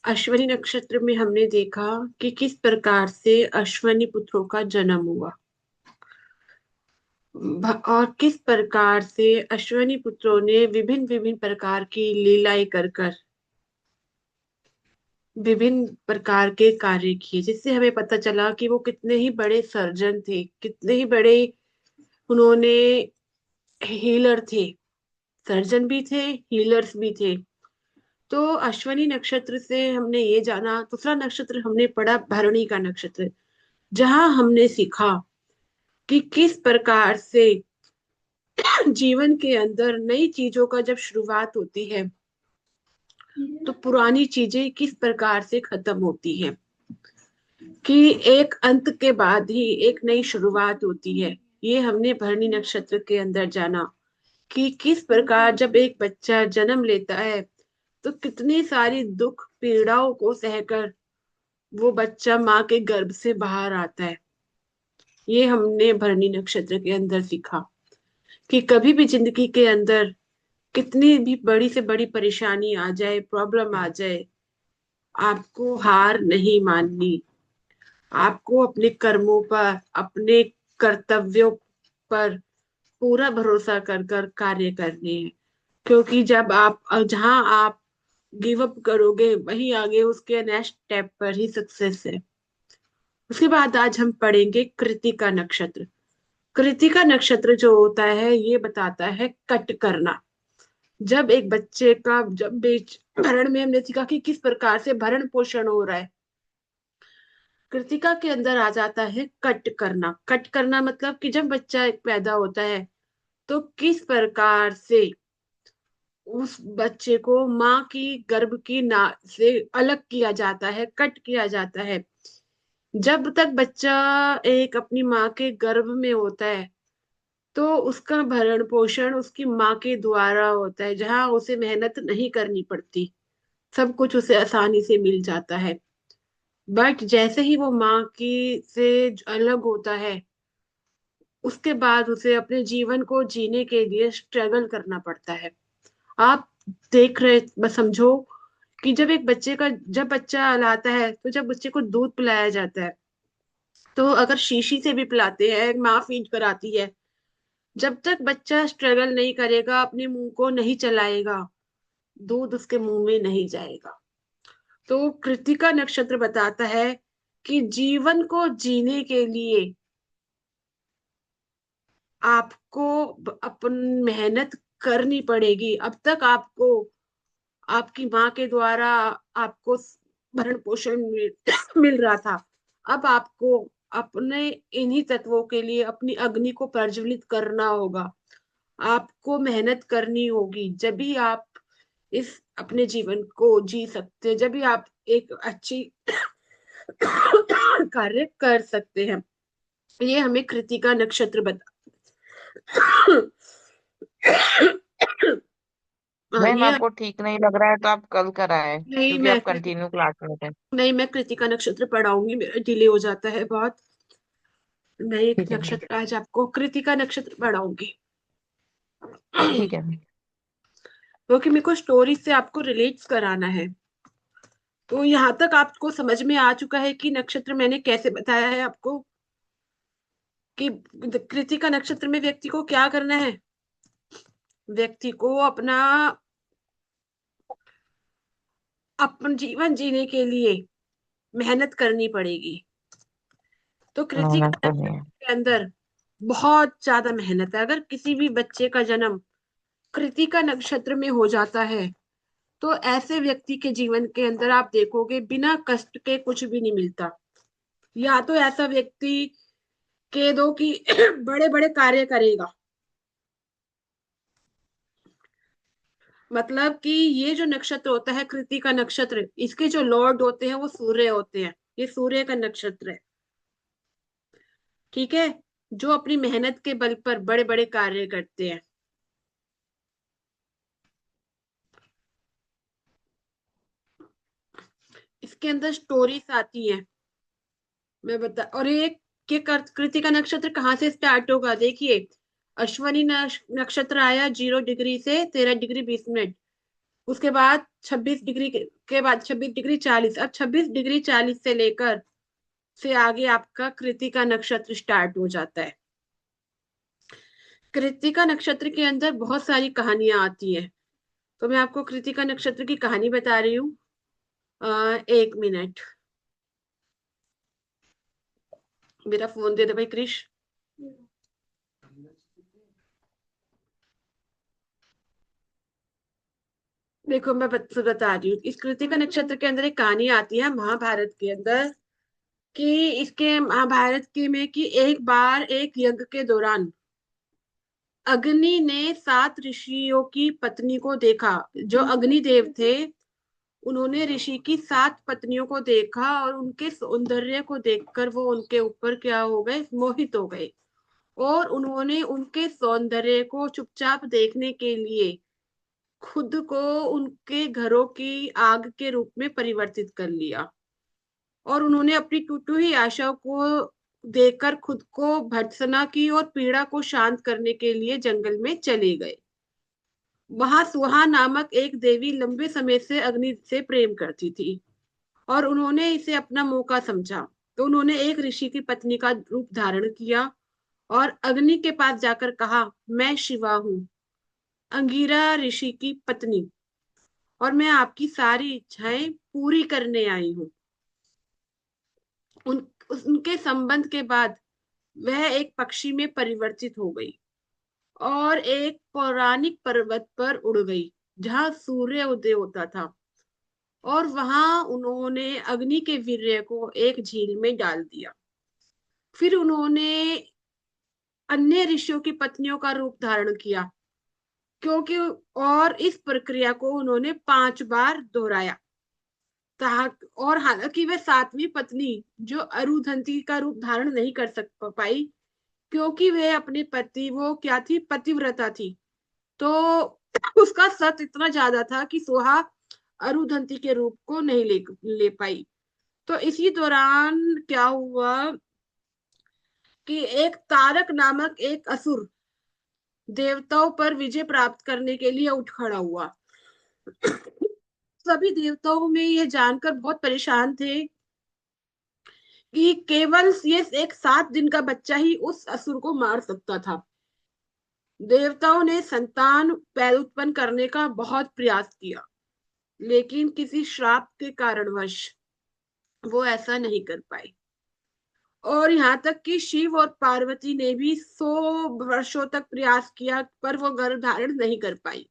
अश्विनी नक्षत्र में हमने देखा कि किस प्रकार से अश्विनी पुत्रों का जन्म हुआ, और किस प्रकार से अश्विनी पुत्रों ने विभिन्न विभिन्न प्रकार की लीलाएं कर कर विभिन्न प्रकार के कार्य किए, जिससे हमें पता चला कि वो कितने ही बड़े सर्जन थे, कितने ही बड़े उन्होंने हीलर थे। सर्जन भी थे, हीलर्स भी थे। तो अश्विनी नक्षत्र से हमने ये जाना। दूसरा नक्षत्र हमने पढ़ा भरणी का नक्षत्र, जहां हमने सीखा कि किस प्रकार से जीवन के अंदर नई चीजों का जब शुरुआत होती है तो पुरानी चीजें किस प्रकार से खत्म होती है, कि एक अंत के बाद ही एक नई शुरुआत होती है। ये हमने भरणी नक्षत्र के अंदर जाना कि किस प्रकार जब एक बच्चा जन्म लेता है तो कितनी सारी दुख पीड़ाओं को सहकर वो बच्चा माँ के गर्भ से बाहर आता है। ये हमने भरणी नक्षत्र के अंदर सीखा कि कभी भी जिंदगी के अंदर कितनी भी बड़ी से बड़ी परेशानी आ जाए, प्रॉब्लम आ जाए, आपको हार नहीं माननी। आपको अपने कर्मों पर, अपने कर्तव्यों पर पूरा भरोसा कर कर कार्य करने हैं। क्योंकि जब आप जहां आप गिव अप करोगे वहीं आगे उसके नेक्स्ट स्टेप पर ही सक्सेस है। उसके बाद आज हम पढ़ेंगे कृतिका नक्षत्र। कृतिका नक्षत्र जो होता है ये बताता है कट करना। जब एक बच्चे का जब बीच भरण में हमने सीखा कि किस प्रकार से भरण पोषण हो रहा है, कृतिका के अंदर आ जाता है कट करना। कट करना मतलब कि जब बच्चा एक पैदा होता है तो किस प्रकार से उस बच्चे को माँ की गर्भ की ना से अलग किया जाता है, कट किया जाता है। जब तक बच्चा एक अपनी माँ के गर्भ में होता है तो उसका भरण पोषण उसकी माँ के द्वारा होता है, जहाँ उसे मेहनत नहीं करनी पड़ती, सब कुछ उसे आसानी से मिल जाता है। बट जैसे ही वो माँ की से अलग होता है उसके बाद उसे अपने जीवन को जीने के लिए स्ट्रगल करना पड़ता है। आप देख रहे, बस समझो कि जब बच्चा लाता है तो जब बच्चे को दूध पिलाया जाता है तो अगर शीशी से भी पिलाते हैं, माँ फीड कराती है, जब तक बच्चा स्ट्रगल नहीं करेगा, अपने मुंह को नहीं चलाएगा, दूध उसके मुंह में नहीं जाएगा। तो कृतिका नक्षत्र बताता है कि जीवन को जीने के लिए आपको अपन मेहनत करनी पड़ेगी। अब तक आपको आपकी माँ के द्वारा आपको भरण पोषण मिल रहा था। अब आपको अपने इन्हीं तत्वों के लिए अपनी अग्नि को प्रज्वलित करना होगा। आपको मेहनत करनी होगी, जब भी आप इस अपने जीवन को जी सकते हैं, जब भी आप एक अच्छी कार्य कर सकते हैं। ये हमें कृतिका नक्षत्र बता मैम ये आपको ठीक नहीं लग रहा है तो आप कल कराएं, नहीं क्योंकि मैं आप कंटिन्यू क्लास में थे। नहीं, मैं कृतिका नक्षत्र पढ़ाऊंगी, मेरा डिले हो जाता है बहुत। मैं एक ठीक है मैम। नक्षत्र आज आपको कृतिका नक्षत्र पढ़ाऊंगी। ठीक है मैम। क्योंकि मेरे को स्टोरी से आपको रिलेट कराना है। तो यहाँ तक आपको समझ में आ चुका है कि नक्षत्र मैंने कैसे बताया है आपको, कि कृतिका नक्षत्र में व्यक्ति को क्या करना है। व्यक्ति को अपना अपन जीवन जीने के लिए मेहनत करनी पड़ेगी। तो हाँ मैम, कृतिका समझ नक्षत्र गए। के अंदर बहुत ज्यादा मेहनत है। अगर किसी भी बच्चे का जन्म कृतिका नक्षत्र में हो जाता है तो ऐसे व्यक्ति के जीवन के अंदर आप देखोगे बिना कष्ट के कुछ भी नहीं मिलता। या तो ऐसा व्यक्ति कह दो कि बड़े बड़े कार्य करेगा, मतलब कि ये जो नक्षत्र होता है कृतिका नक्षत्र, इसके जो लॉर्ड होते हैं वो सूर्य होते हैं। ये सूर्य का नक्षत्र है, ठीक है, जो अपनी मेहनत के बल पर बड़े बड़े कार्य करते हैं। इसके अंदर स्टोरीज आती हैं, मैं बता। और ये कृतिका नक्षत्र कहाँ से स्टार्ट होगा, देखिए। अश्वनी नक्षत्र आया 0 डिग्री से 13 डिग्री 20 मिनट, उसके बाद 26 डिग्री के बाद 26 डिग्री 40, अब 26 डिग्री 40 से लेकर से आगे आपका कृत्तिका नक्षत्र स्टार्ट हो जाता है। कृत्तिका नक्षत्र के अंदर बहुत सारी कहानियां आती हैं। तो मैं आपको कृत्तिका नक्षत्र की कहानी बता रही हूँ। 1 मिनट, मेरा फोन दे दे भाई क्रिश। देखो मैं बता रही हूँ, इस कृत्तिका नक्षत्र के अंदर एक कहानी आती है महाभारत के अंदर, कि इसके महाभारत के में कि एक बार एक यज्ञ के दौरान अग्नि ने 7 ऋषियों की पत्नी को देखा। जो अग्निदेव थे, उन्होंने ऋषि की 7 पत्नियों को देखा और उनके सौंदर्य को देखकर वो उनके ऊपर क्या हो गए, मोहित हो गए। और उन्होंने उनके सौंदर्य को चुपचाप देखने के लिए खुद को उनके घरों की आग के रूप में परिवर्तित कर लिया। और उन्होंने अपनी टूटी हुई आशा को देखकर खुद को भर्त्सना की और पीड़ा को शांत करने के लिए जंगल में चले गए। वहां सुहा नामक एक देवी लंबे समय से अग्नि से प्रेम करती थी और उन्होंने इसे अपना मौका समझा। तो उन्होंने एक ऋषि की पत्नी का रूप धारण किया और अग्नि के पास जाकर कहा, मैं शिवा हूँ, अंगिरा ऋषि की पत्नी, और मैं आपकी सारी इच्छाएं पूरी करने आई हूँ। उनके संबंध के बाद वह एक पक्षी में परिवर्तित हो गई और एक पौराणिक पर्वत पर उड़ गई जहां सूर्य उदय होता था। और वहां उन्होंने अग्नि के वीर्य को एक झील में डाल दिया। फिर उन्होंने अन्य ऋषियों की पत्नियों का रूप धारण किया, क्योंकि और इस प्रक्रिया को उन्होंने 5 बार दोहराया। और हालांकि वह 7वीं पत्नी जो अरुधंती का रूप धारण नहीं कर सक पाई, क्योंकि वह अपने पति, वो क्या थी, पतिव्रता थी। तो उसका सत इतना ज्यादा था कि सोहा अरुधंती के रूप को नहीं ले पाई। तो इसी दौरान क्या हुआ कि एक तारक नामक एक असुर देवताओं पर विजय प्राप्त करने के लिए उठ खड़ा हुआ। सभी देवताओं में यह जानकर बहुत परेशान थे कि केवल ये एक 7 दिन का बच्चा ही उस असुर को मार सकता था। देवताओं ने संतान उत्पन्न करने का बहुत प्रयास किया, लेकिन किसी श्राप के कारणवश वो ऐसा नहीं कर पाए। और यहाँ तक कि शिव और पार्वती ने भी 100 वर्षों तक प्रयास किया, पर वो गर्भ धारण नहीं कर पाई।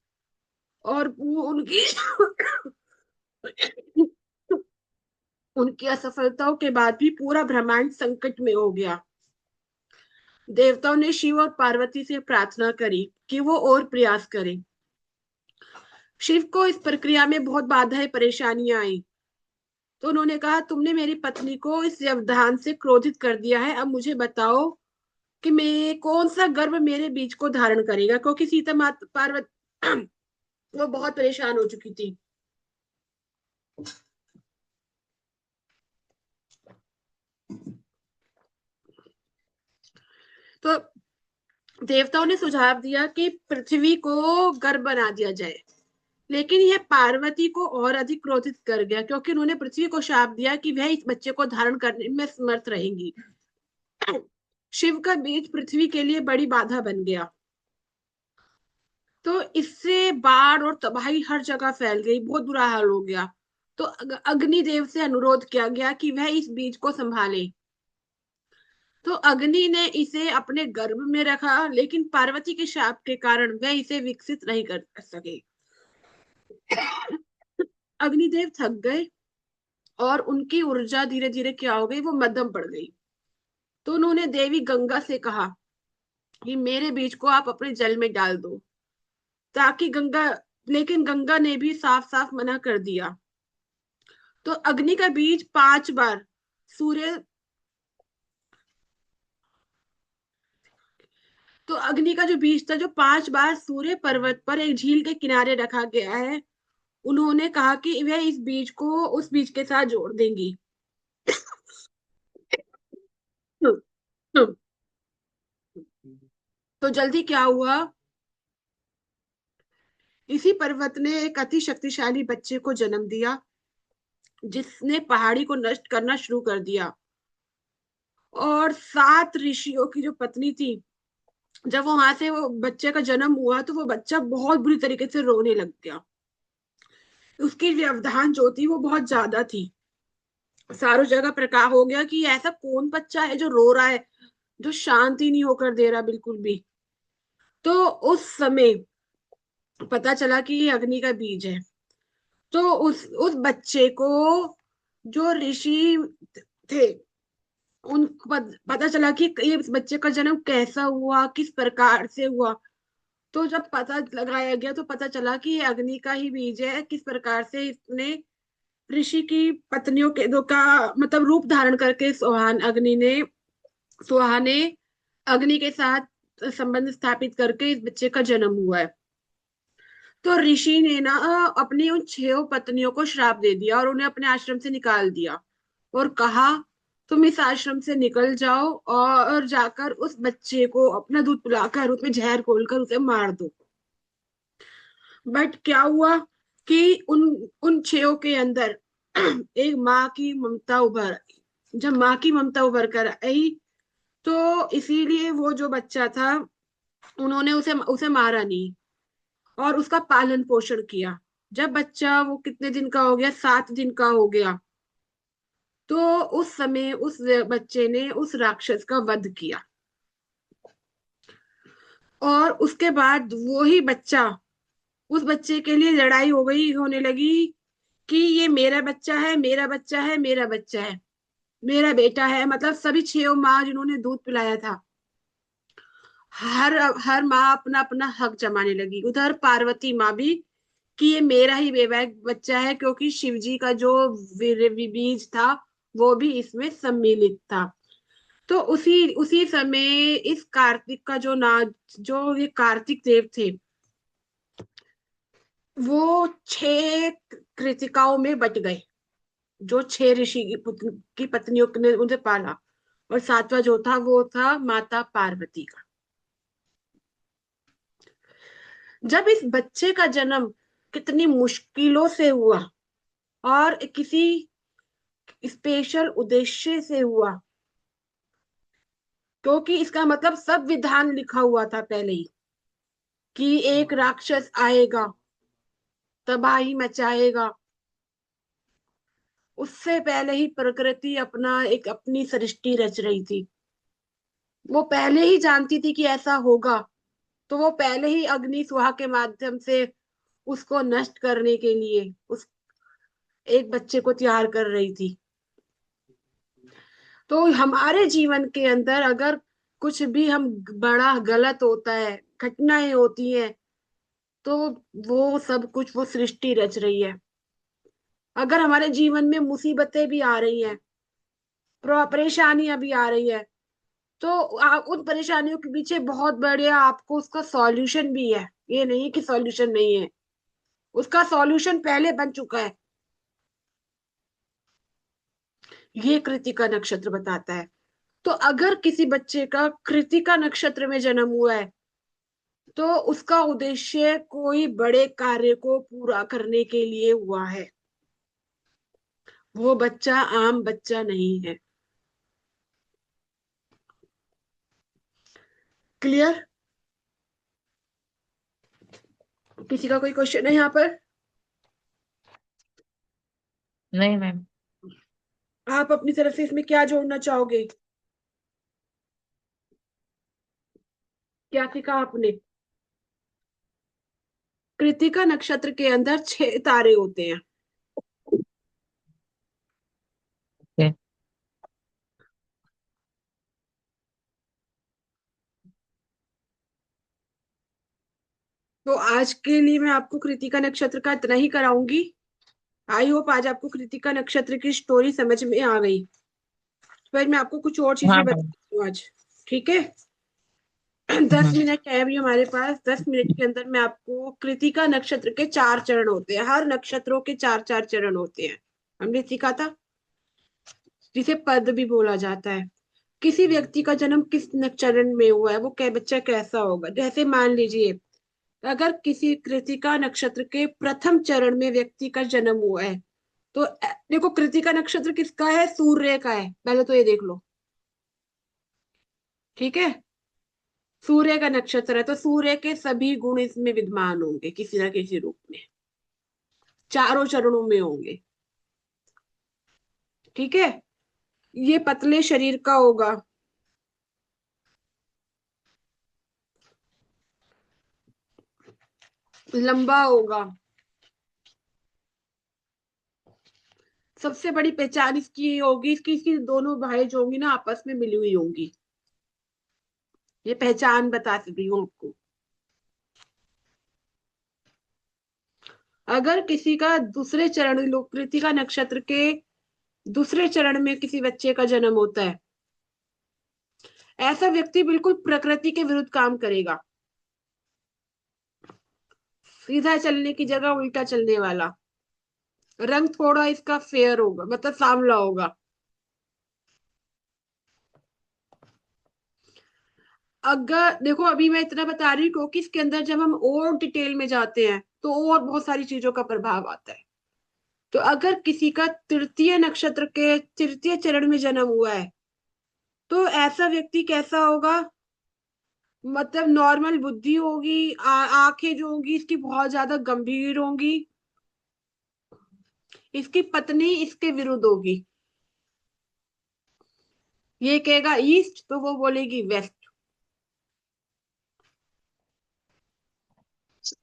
और वो उनकी उनकी असफलताओं के बाद भी पूरा ब्रह्मांड संकट में हो गया। देवताओं ने शिव और पार्वती से प्रार्थना करी कि वो और प्रयास करें। शिव को इस प्रक्रिया में बहुत बाधाएं परेशानियां आई। तो उन्होंने कहा, तुमने मेरी पत्नी को इस व्यवधान से क्रोधित कर दिया है, अब मुझे बताओ कि मैं कौन सा गर्भ मेरे बीज को धारण करेगा, क्योंकि सीता माता पार्वती वो बहुत परेशान हो चुकी थी। तो देवताओं ने सुझाव दिया कि पृथ्वी को गर्भ बना दिया जाए। लेकिन यह पार्वती को और अधिक क्रोधित कर गया, क्योंकि उन्होंने पृथ्वी को शाप दिया कि वह इस बच्चे को धारण करने में समर्थ रहेंगी। शिव का बीज पृथ्वी के लिए बड़ी बाधा बन गया। तो इससे बाढ़ और तबाही हर जगह फैल गई, बहुत बुरा हाल हो गया। तो अग्निदेव से अनुरोध किया गया कि वह इस बीज को संभाले। तो अग्नि ने इसे अपने गर्भ में रखा, लेकिन पार्वती के शाप के कारण वह इसे विकसित नहीं कर सके। अग्निदेव थक गए और उनकी ऊर्जा धीरे धीरे क्या हो गई, वो मध्यम पड़ गई। तो उन्होंने देवी गंगा से कहा कि मेरे बीज को आप अपने जल में डाल दो, ताकि गंगा लेकिन गंगा ने भी साफ साफ मना कर दिया। तो अग्नि का बीज 5 बार सूर्य तो अग्नि का जो बीज था, जो 5 बार सूर्य पर्वत पर एक झील के किनारे रखा गया है, उन्होंने कहा कि वह इस बीज को उस बीज के साथ जोड़ देंगी। तो जल्दी क्या हुआ इसी पर्वत ने एक अति शक्तिशाली बच्चे को जन्म दिया, जिसने पहाड़ी को नष्ट करना शुरू कर दिया। और 7 ऋषियों की जो पत्नी थी, जब वहां से वो बच्चे का जन्म हुआ तो वो बच्चा बहुत बुरी तरीके से रोने लग गया। उसकी व्यवधान जो थी वो बहुत ज्यादा थी। सारों जगह प्रकाश हो गया कि ऐसा कौन बच्चा है जो रो रहा है, जो शांति नहीं होकर दे रहा बिल्कुल भी। तो उस समय पता चला कि ये अग्नि का बीज है। तो उस बच्चे को जो ऋषि थे, उनको पता चला कि ये इस बच्चे का जन्म कैसा हुआ, किस प्रकार से हुआ। तो जब पता लगाया गया तो पता चला कि ये अग्नि का ही बीज है। किस प्रकार से इसने ऋषि की पत्नियों के दो का मतलब रूप धारण करके सुहा ने अग्नि के साथ संबंध स्थापित करके इस बच्चे का जन्म हुआ है। तो ऋषि ने ना अपनी उन 6 पत्नियों को श्राप दे दिया और उन्हें अपने आश्रम से निकाल दिया, और कहा तुम इस आश्रम से निकल जाओ और जाकर उस बच्चे को अपना दूध पिलाकर उसमें जहर घोलकर उसे मार दो। बट क्या हुआ कि उन उन 6 के अंदर एक माँ की ममता उभर आई। जब माँ की ममता उभर कर आई तो इसीलिए वो जो बच्चा था, उन्होंने उसे उसे मारा नहीं और उसका पालन पोषण किया। जब बच्चा वो कितने दिन का हो गया, 7 दिन का हो गया, तो उस समय उस बच्चे ने उस राक्षस का वध किया। और उसके बाद वो ही बच्चा, उस बच्चे के लिए लड़ाई हो गई, होने लगी कि ये मेरा बच्चा है, मेरा बच्चा है, मेरा बच्चा है, मेरा बेटा है। मतलब सभी 6 माँ जिन्होंने दूध पिलाया था, हर हर माँ अपना अपना हक जमाने लगी। उधर पार्वती माँ भी कि ये मेरा ही वैवाहिक बच्चा है, क्योंकि शिव जी का जो बीज था वो भी इसमें सम्मिलित था। तो उसी उसी समय इस कार्तिक का जो ये कार्तिक देव थे, वो 6 कृतिकाओं में बट गए। जो 6 ऋषि की पत्नियों ने उन्हें पाला, और 7वां जो था वो था माता पार्वती का। जब इस बच्चे का जन्म कितनी मुश्किलों से हुआ और किसी स्पेशल उद्देश्य से हुआ, क्योंकि इसका मतलब सब विधान लिखा हुआ था पहले ही कि एक राक्षस आएगा, तबाही मचाएगा। उससे पहले ही प्रकृति अपनी सृष्टि रच रही थी। वो पहले ही जानती थी कि ऐसा होगा, तो वो पहले ही अग्नि सुहा के माध्यम से उसको नष्ट करने के लिए उस एक बच्चे को तैयार कर रही थी। तो हमारे जीवन के अंदर अगर कुछ भी हम बड़ा गलत होता है, घटनाएं होती हैं, तो वो सब कुछ वो सृष्टि रच रही है। अगर हमारे जीवन में मुसीबतें भी आ रही हैं, परेशानियां भी आ रही है, तो उन परेशानियों के पीछे बहुत बढ़िया आपको उसका सॉल्यूशन भी है। ये नहीं कि सॉल्यूशन नहीं है, उसका सॉल्यूशन पहले बन चुका है। ये कृतिका नक्षत्र बताता है। तो अगर किसी बच्चे का कृतिका नक्षत्र में जन्म हुआ है, तो उसका उद्देश्य कोई बड़े कार्य को पूरा करने के लिए हुआ है। वो बच्चा आम बच्चा नहीं है। क्लियर? किसी का कोई क्वेश्चन है यहाँ पर? नहीं मैम। आप अपनी तरफ से इसमें क्या जोड़ना चाहोगे? क्या सीखा आपने? कृतिका नक्षत्र के अंदर 6 तारे होते हैं। ओके। तो आज के लिए मैं आपको कृतिका नक्षत्र का इतना ही कराऊंगी। आई होप आज आपको कृतिका नक्षत्र की स्टोरी समझ में आ गई। फिर मैं आपको कुछ और हाँ चीजें मैम। बताती हूँ आज। ठीक है? 10 हम्म। मिनट है अभी हमारे पास। 10 मिनट के अंदर मैं आपको कृतिका नक्षत्र के 4 चरण होते हैं। हर नक्षत्रों के 4 4 चरण होते हैं। हमने सीखा था, जिसे पद भी बोला जाता है। किसी व्यक्ति का जन्म किस चरण में हुआ है, वो क्या बच्चा कैसा होगा। जैसे मान लीजिए अगर किसी कृतिका नक्षत्र के प्रथम चरण में व्यक्ति का जन्म हुआ है, तो देखो कृतिका नक्षत्र किसका है, सूर्य का है, पहले तो ये देख लो। ठीक है, सूर्य का नक्षत्र है, तो सूर्य के सभी गुण इसमें विद्यमान होंगे किसी ना किसी रूप में, चारों चरणों में होंगे। ठीक है, ये पतले शरीर का होगा, लंबा होगा। सबसे बड़ी पहचान इसकी होगी, इसकी दोनों भाई जो होंगी ना आपस में मिली हुई होंगी। ये पहचान बता रही हूँ आपको। अगर किसी का दूसरे चरण, लोग कृतिका नक्षत्र के दूसरे चरण में किसी बच्चे का जन्म होता है, ऐसा व्यक्ति बिल्कुल प्रकृति के विरुद्ध काम करेगा, सीधा चलने की जगह उल्टा चलने वाला। रंग थोड़ा इसका फेयर होगा, मतलब सांवला होगा। अगर देखो अभी मैं इतना बता रही हूँ क्योंकि इसके अंदर जब हम और डिटेल में जाते हैं तो और बहुत सारी चीजों का प्रभाव आता है। तो अगर किसी का तृतीय नक्षत्र के तृतीय चरण में जन्म हुआ है, तो ऐसा व्यक्ति कैसा होगा, मतलब नॉर्मल बुद्धि होगी, आंखें जो होंगी इसकी बहुत ज्यादा गंभीर होंगी। इसकी पत्नी इसके विरुद्ध होगी, ये कहेगा ईस्ट तो वो बोलेगी वेस्ट।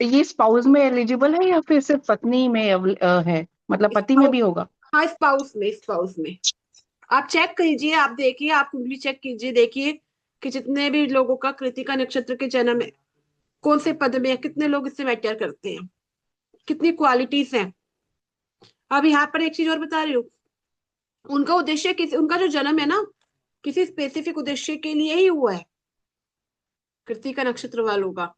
ये स्पाउस में एलिजिबल है या फिर सिर्फ पत्नी में है, मतलब पति में स्पाउस, भी होगा? हाँ स्पाउस में, स्पाउस में। आप चेक कीजिए, आप देखिए, आप कुंडली चेक कीजिए, देखिए कि जितने भी लोगों का कृतिका नक्षत्र के जन्म है, कौन से पद में है, कितने लोग इससे मैटर करते हैं, कितनी क्वालिटीज हैं। अब यहाँ पर एक चीज और बता रही हूँ, उनका उद्देश्य किसी, उनका जो जन्म है ना किसी स्पेसिफिक उद्देश्य के लिए ही हुआ है। कृतिका नक्षत्र वालों का,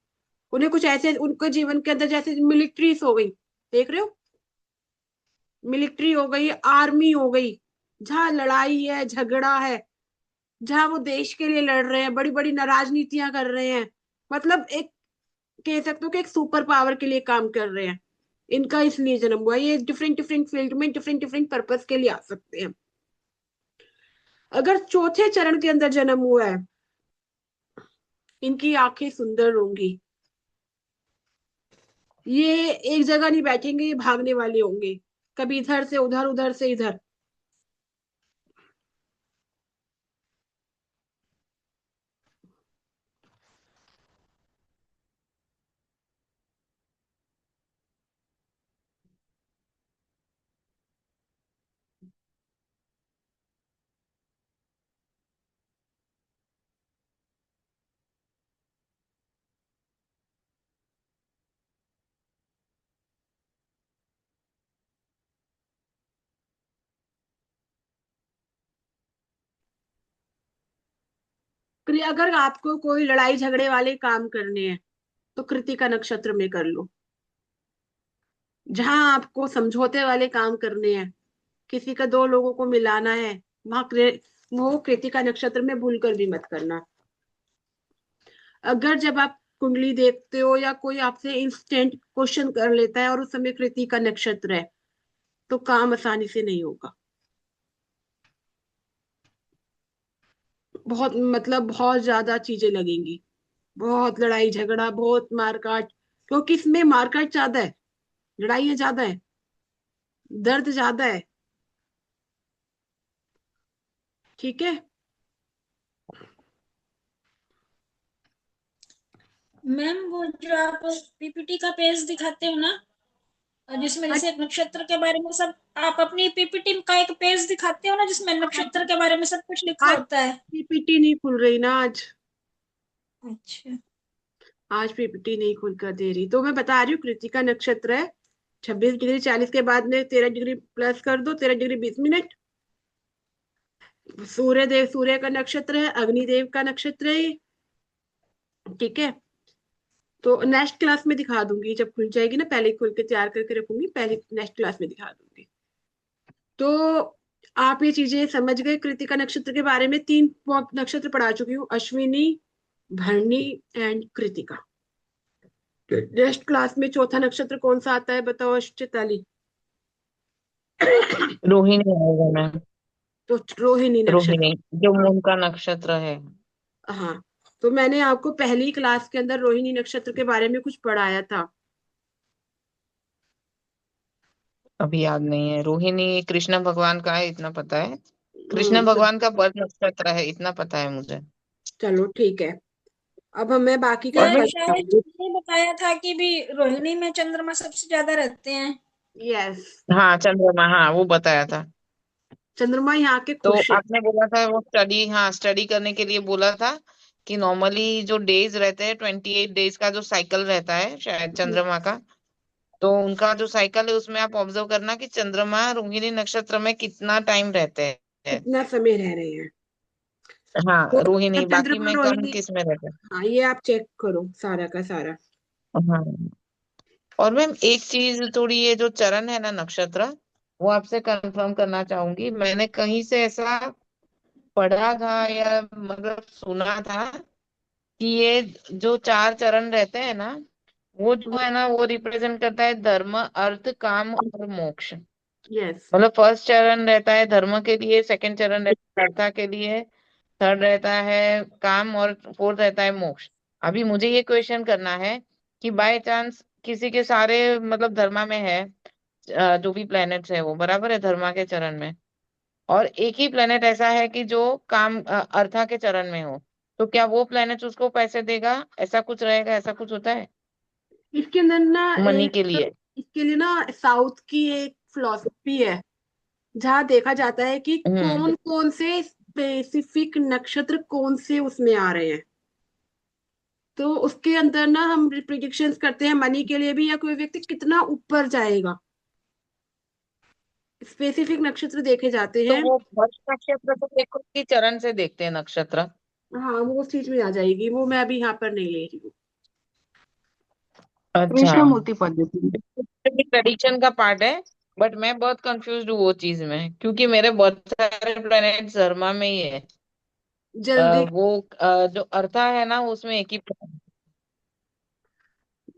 उन्हें कुछ ऐसे उनके जीवन के अंदर जैसे मिलिट्रीज हो गई, देख रहे हो, मिलिट्री हो गई, आर्मी हो गई, जहाँ लड़ाई है झगड़ा है, जहां वो देश के लिए लड़ रहे हैं, बड़ी बड़ी राजनीतियां कर रहे हैं, मतलब एक कह सकते हो कि एक सुपर पावर के लिए काम कर रहे हैं, इनका इसलिए जन्म हुआ। ये डिफरेंट डिफरेंट फील्ड में डिफरेंट डिफरेंट पर्पस के लिए आ सकते हैं। अगर चौथे चरण के अंदर जन्म हुआ है, इनकी आंखें सुंदर होंगी, ये एक जगह नहीं बैठेंगे, ये भागने वाले होंगे, कभी इधर से उधर, उधर से इधर। अगर आपको कोई लड़ाई झगड़े वाले काम करने हैं तो कृतिका नक्षत्र में कर लो। जहां आपको समझौते वाले काम करने हैं, किसी का दो लोगों को मिलाना है, वहां वो कृतिका नक्षत्र में भूल कर भी मत करना। अगर जब आप कुंडली देखते हो या कोई आपसे इंस्टेंट क्वेश्चन कर लेता है और उस समय कृतिका नक्षत्र है, तो काम आसानी से नहीं होगा। बहुत मतलब बहुत ज्यादा चीजें लगेंगी, बहुत लड़ाई झगड़ा, बहुत मारकाट, क्योंकि इसमें मारकाट ज्यादा है, लड़ाइयाँ ज्यादा है, दर्द ज्यादा है। ठीक है, मैम वो जो आप पीपीटी का पेज दिखाते हो ना, और जिसमें जैसे नक्षत्र के बारे में सब, आप अपनी पीपीटी का एक पेज दिखाते हो ना जिसमें नक्षत्र के बारे में सब कुछ लिखा आज होता है? पीपीटी नहीं खुल रही ना आज, अच्छा। आज पीपीटी नहीं खुल कर दे रही, तो मैं बता रही हूँ कृतिका नक्षत्र है, 26 डिग्री 40 के बाद में 13 डिग्री प्लस कर दो, 13 डिग्री 20 मिनट। सूर्य देव, सूर्य का नक्षत्र है, अग्निदेव का नक्षत्र है ये। ठीक है, तो नेक्स्ट क्लास में दिखा दूंगी जब खुल जाएगी ना, पहले खुल के तैयार करके रखूंगी, पहले नेक्स्ट क्लास में दिखा दूंगी। तो आप ये चीजें समझ गए कृतिका नक्षत्र के बारे में। 3 नक्षत्र पढ़ा चुकी हूँ, अश्विनी, भरणी एंड कृतिका। नेक्स्ट क्लास में चौथा नक्षत्र कौन सा आता है बताओ चैताली। रोहिणी आएगा मैम। तो रोहिणी नक्षत्र। रोहिणी जो मून का नक्षत्र है। हाँ, तो मैंने आपको पहली क्लास के अंदर रोहिणी नक्षत्र के बारे में कुछ पढ़ाया था। अभी याद नहीं है। रोहिणी कृष्ण भगवान का है इतना पता है। कृष्ण तो भगवान का बर्थ नक्षत्र है इतना पता है मुझे। चलो ठीक है, अब हमें बाकी का और शायद मैं शायद ये बताया था कि भी रोहिणी में चंद्रमा सबसे ज्यादा रहते हैं। यस, हाँ चंद्रमा, हाँ वो बताया था। चंद्रमा यहाँ के तो खुश है। आपने बोला था वो स्टडी, हाँ स्टडी करने के लिए बोला था कि नॉर्मली जो डेज रहते हैं 28 डेज का जो साइकिल रहता है शायद चंद्रमा का, तो उनका जो साइकिल है उसमें आप ऑब्जर्व करना कि चंद्रमा रोहिणी नक्षत्र में कितना टाइम रहते हैं। कितना समय रह रहे हैं। तो हाँ रोहिणी, जब बाकी चंद्रमा में कम रोहिणी, किस में रहते हैं। हाँ ये आप चेक करो सारा का सारा। हाँ। और मैम एक चीज थोड़ी, ये जो चरण है ना नक्षत्र, वो आपसे कंफर्म करना चाहूंगी। मैंने कहीं से ऐसा पढ़ा था या मतलब सुना था कि ये जो 4 चरण रहते हैं ना, वो जो है ना वो रिप्रेजेंट करता है धर्म, अर्थ, काम और मोक्ष। यस, मतलब फर्स्ट चरण रहता है धर्म के लिए, सेकंड चरण रहता है अर्थ के लिए, थर्ड रहता है काम और फोर्थ रहता है मोक्ष। अभी मुझे ये क्वेश्चन करना है कि बाय चांस किसी के सारे मतलब धर्मा में है, जो भी प्लैनेट्स है वो बराबर है धर्मा के चरण में, और एक ही प्लेनेट ऐसा है कि जो काम अर्था के चरण में हो, तो क्या वो प्लेनेट उसको पैसे देगा? ऐसा कुछ रहेगा? ऐसा कुछ होता है इसके अंदर ना मनी के एक, लिए? इसके लिए ना साउथ की एक फिलॉसफी है जहाँ देखा जाता है कि हम्म। कौन कौन से स्पेसिफिक नक्षत्र कौन से उसमें आ रहे हैं। तो उसके अंदर ना हम प्रिडिक्शंस करते हैं मनी के लिए भी, या कोई व्यक्ति कितना ऊपर जाएगा। स्पेसिफिक नक्षत्र देखे जाते तो हैं। वो वर्ष नक्षत्र को देखो कि चरण से देखते हैं नक्षत्र? हाँ वो उस चीज में आ जाएगी, वो मैं अभी यहाँ पर नहीं ले रही हूँ। अच्छा। कृष्णमूर्ति पद्धति। प्रेडिक्शन का पार्ट है, बट मैं बहुत कंफ्यूज हूँ वो चीज में, क्योंकि मेरे बहुत सारे प्लैनेट धर्मा में ही है। जल्दी, वो जो अर्था है ना उसमें एक ही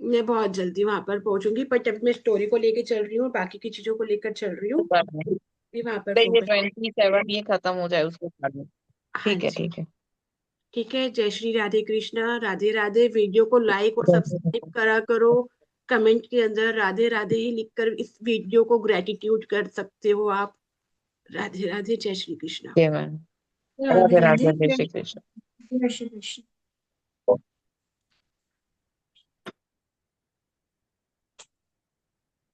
मैं बहुत जल्दी वहां पर पहुंचूंगी, पर जब मैं स्टोरी को लेकर चल रही हूँ, बाकी की चीजों को लेकर चल रही हूँ, planet है। भी वहां पर ये फोकस। 27 ये खत्म हो जाए उसके बाद में। हाँ ठीक है जी, ठीक है। ठीक है। जय श्री राधे कृष्णा, राधे राधे। वीडियो को लाइक और सब्सक्राइब करा करो। कमेंट के अंदर राधे राधे ही लिखकर इस वीडियो को ग्रेटिट्यूड कर सकते हो आप। राधे राधे, जय श्री कृष्णा। Okay ma'am. राधे राधे राधे, राधे, जय श्री कृष्ण। जय श्री कृष्ण।